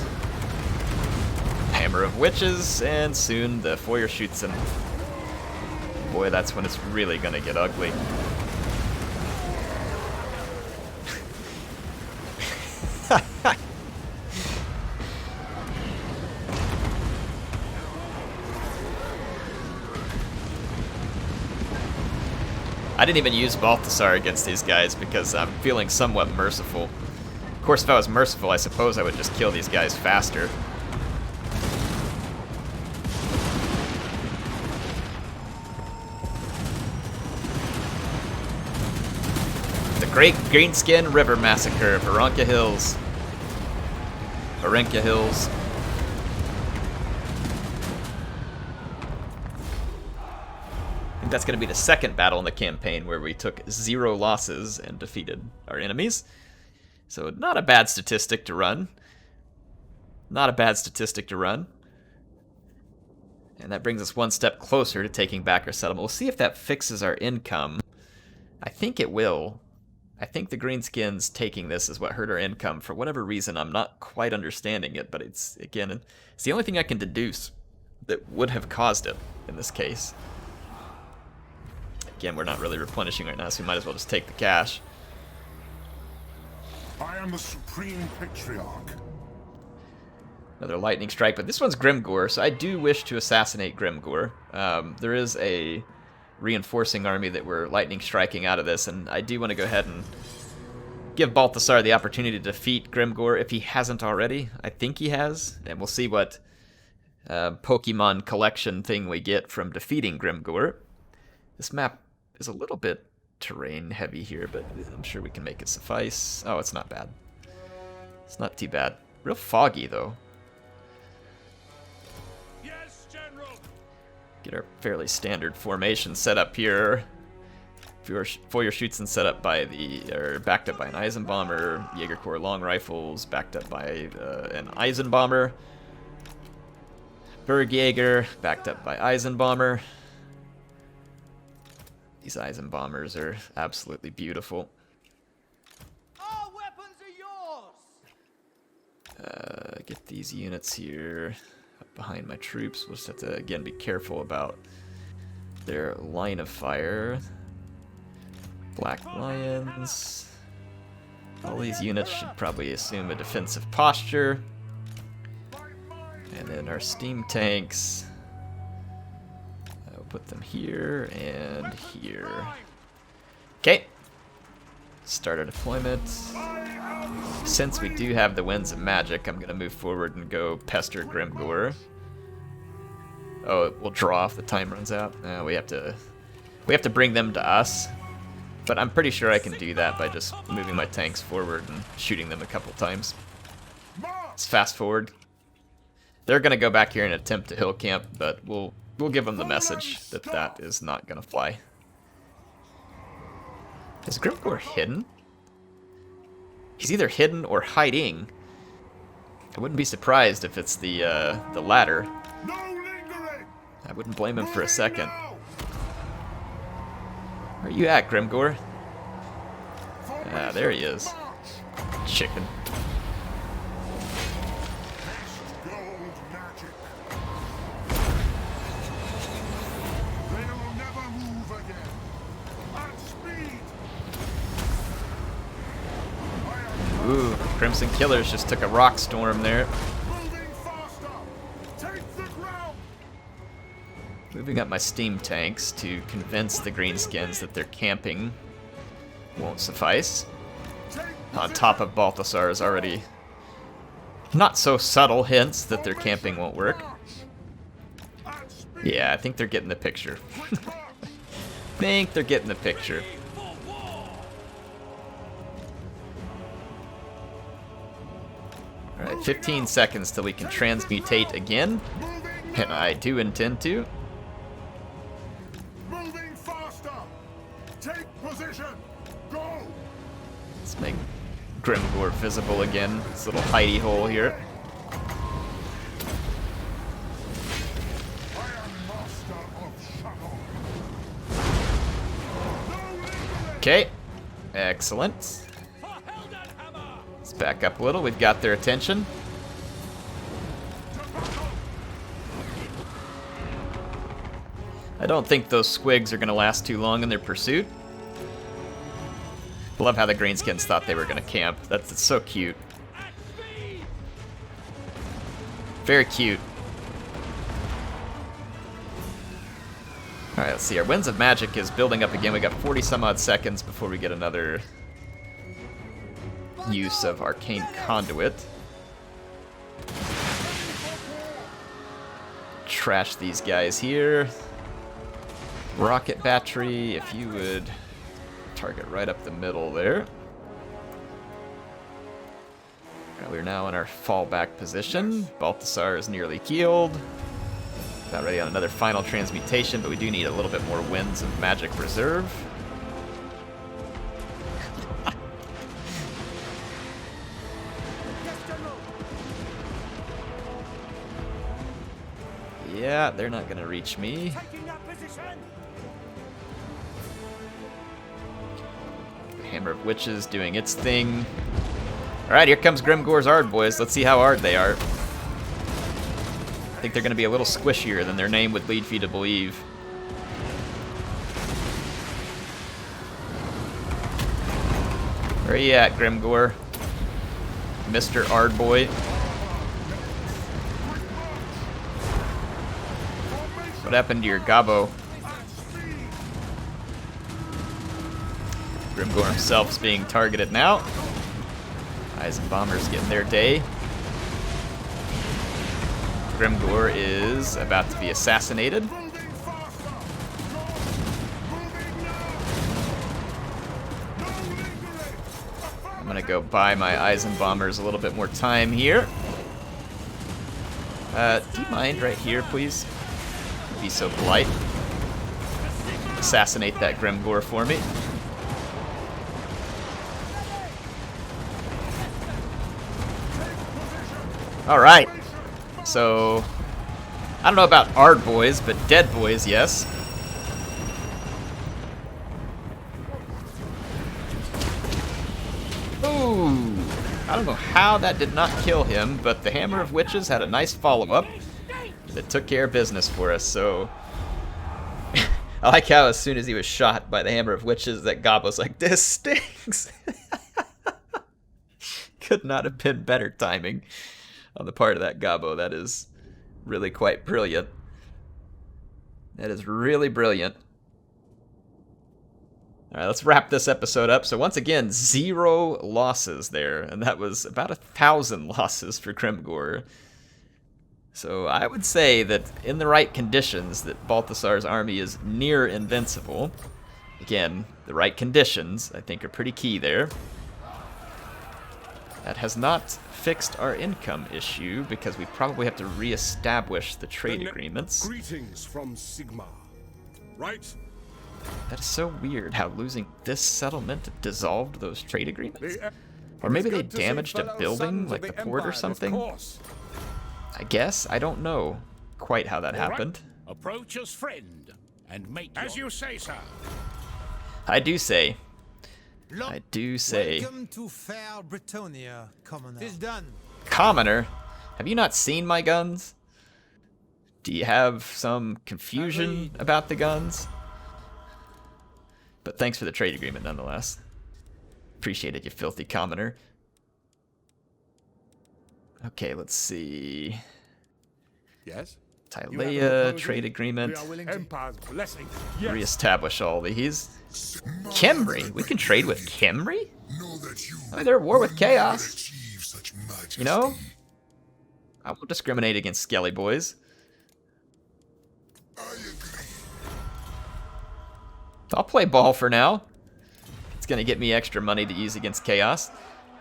Hammer of Witches, and soon the Feuerschützen. Boy, that's when it's really gonna get ugly. I didn't even use Balthasar against these guys because I'm feeling somewhat merciful. Of course, if I was merciful, I suppose I would just kill these guys faster. The Great Greenskin River Massacre, Varenka Hills. Varenka Hills. I think that's going to be the second battle in the campaign where we took 0 losses and defeated our enemies. So not a bad statistic to run. Not a bad statistic to run. And that brings us one step closer to taking back our settlement. We'll see if that fixes our income. I think it will. I think the Greenskins taking this is what hurt our income. For whatever reason, I'm not quite understanding it, but it's, again, it's the only thing I can deduce that would have caused it in this case. Again, we're not really replenishing right now, so we might as well just take the cash. I am the Supreme Patriarch. Another lightning strike, but this one's Grimgor, so I do wish to assassinate Grimgor. There is a reinforcing army that we're lightning striking out of this, and I do want to go ahead and give Balthasar the opportunity to defeat Grimgor if he hasn't already. I think he has, and we'll see what Pokemon collection thing we get from defeating Grimgor. This map is a little bit terrain heavy here, but I'm sure we can make it suffice. Oh, it's not bad. It's not too bad. Real foggy, though. Yes, General. Get our fairly standard formation set up here. Feuerschützen set up by backed up by an Eisenbomber. Jaegercorps long rifles backed up by an Eisenbomber. Bergjäger backed up by Eisenbomber. These Eisenbombers are absolutely beautiful. Our weapons are yours. Get these units here up behind my troops. We'll just have to, again, be careful about their line of fire. Black Lions. All these units should probably assume a defensive posture. And then our steam tanks. I'll put them here and here. Okay. Start our deployment. Since we do have the Winds of Magic, I'm going to move forward and go pester Grimgor. Oh, we'll draw if the time runs out. We have to bring them to us. But I'm pretty sure I can do that by just moving my tanks forward and shooting them a couple times. Let's fast forward. They're going to go back here and attempt to hill camp, but we'll give them the message that that is not going to fly. Is Grimgor hidden? He's either hidden or hiding. I wouldn't be surprised if it's the latter. I wouldn't blame him for a second. Where are you at, Grimgor? Ah, there he is. Chicken. Ooh, Crimson Killers just took a rock storm there. Moving up my steam tanks to convince the Greenskins that their camping won't suffice. On top of Balthasar's already not so subtle hints that their camping won't work. Yeah, I think they're getting the picture. Think they're getting the picture. Alright, 15 seconds till we can transmutate again. And I do intend to. Moving faster. Take position. Go. Let's make Grimgor visible again. This little hidey hole here. I am master of shadow. Okay, excellent. Let's back up a little. We've got their attention. I don't think those squigs are going to last too long in their pursuit. Love how the Greenskins thought they were going to camp. That's so cute. Very cute. Alright, let's see. Our Winds of Magic is building up again. We got 40 some odd seconds before we get another use of Arcane Conduit. Trash these guys here. Rocket battery, if you would target right up the middle there. Right, we're now in our fallback position. Balthasar is nearly healed. Not ready on another final transmutation, but we do need a little bit more Winds of Magic reserve. Yeah, they're not gonna reach me. Hammer of Witches doing its thing. Alright, here comes Grimgor's Ard, boys. Let's see how hard they are. I think they're gonna be a little squishier than their name would lead you to believe. Where are you at, Grimgor? Mr. Ard Boy. What happened to your Gobbo? Grimgor himself is being targeted now. Eyes and Bombers getting their day. Grimgor is about to be assassinated. I'm gonna go buy my Eisenbombers a little bit more time here. Do you mind right here, please? Be so polite. Assassinate that Grimgor for me. Alright. So, I don't know about Ard boys, but dead boys, yes. Ooh. I don't know how that did not kill him, but the Hammer of Witches had a nice follow-up that took care of business for us, so... I like how as soon as he was shot by the Hammer of Witches, that Gobbo's like, this stinks! Could not have been better timing on the part of that Gobbo. That is really quite brilliant. That is really brilliant. Alright, let's wrap this episode up. So once again, 0 losses there, and that was about 1,000 losses for Grimgor. So I would say that in the right conditions, that Balthasar's army is near invincible. Again, the right conditions, I think, are pretty key there. That has not fixed our income issue, because we probably have to re-establish the trade agreements. Greetings from Sigma. Right? That is so weird how losing this settlement dissolved those trade agreements. Or maybe they damaged a building, like the port or something. I guess. I don't know quite how that happened. Approach as friend and make as you say, sir. I do say. I do say. Welcome to fair Britonia, commoner. It's done. Commoner? Have you not seen my guns? Do you have some confusion about the guns? But thanks for the trade agreement nonetheless. Appreciate it, you filthy commoner. Okay, let's see. Yes? Tylea, trade agreement. Empire's blessing. Reestablish all these. Khemri? We can trade with Khemri? I mean, they're at war with Chaos. You know? I won't discriminate against Skelly boys. I'll play ball for now. It's gonna get me extra money to use against Chaos.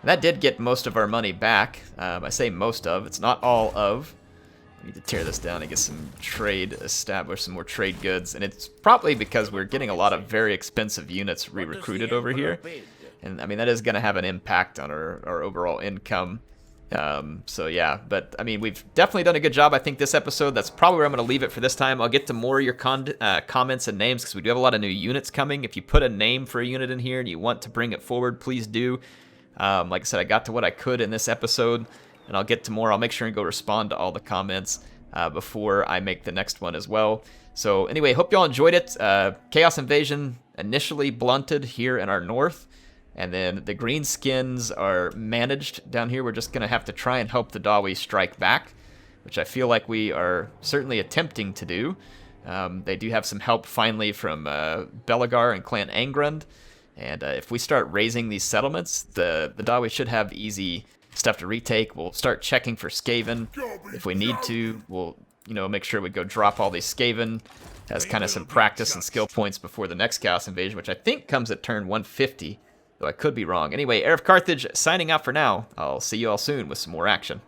That did get most of our money back. I say most of, it's not all of. We need to tear this down and get some trade established, some more trade goods. And it's probably because we're getting a lot of very expensive units re-recruited over here. And I mean, that is going to have an impact on our overall income. So yeah, but I mean, we've definitely done a good job. I think this episode, that's probably where I'm going to leave it for this time. I'll get to more of your comments and names because we do have a lot of new units coming. If you put a name for a unit in here and you want to bring it forward, please do. Like I said, I got to what I could in this episode, and I'll get to more. I'll make sure and go respond to all the comments before I make the next one as well. So anyway, hope y'all enjoyed it. Chaos Invasion initially blunted here in our north, and then the Greenskins are managed down here. We're just going to have to try and help the Dawi strike back, which I feel like we are certainly attempting to do. They do have some help finally from Belagar and Clan Angrund. And if we start raising these settlements, the Dawi should have easy stuff to retake. We'll start checking for Skaven. If we need to, we'll make sure we go drop all these Skaven as kind of some practice and skill points before the next Chaos Invasion, which I think comes at turn 150, though I could be wrong. Anyway, HeirofCarthage signing out for now. I'll see you all soon with some more action.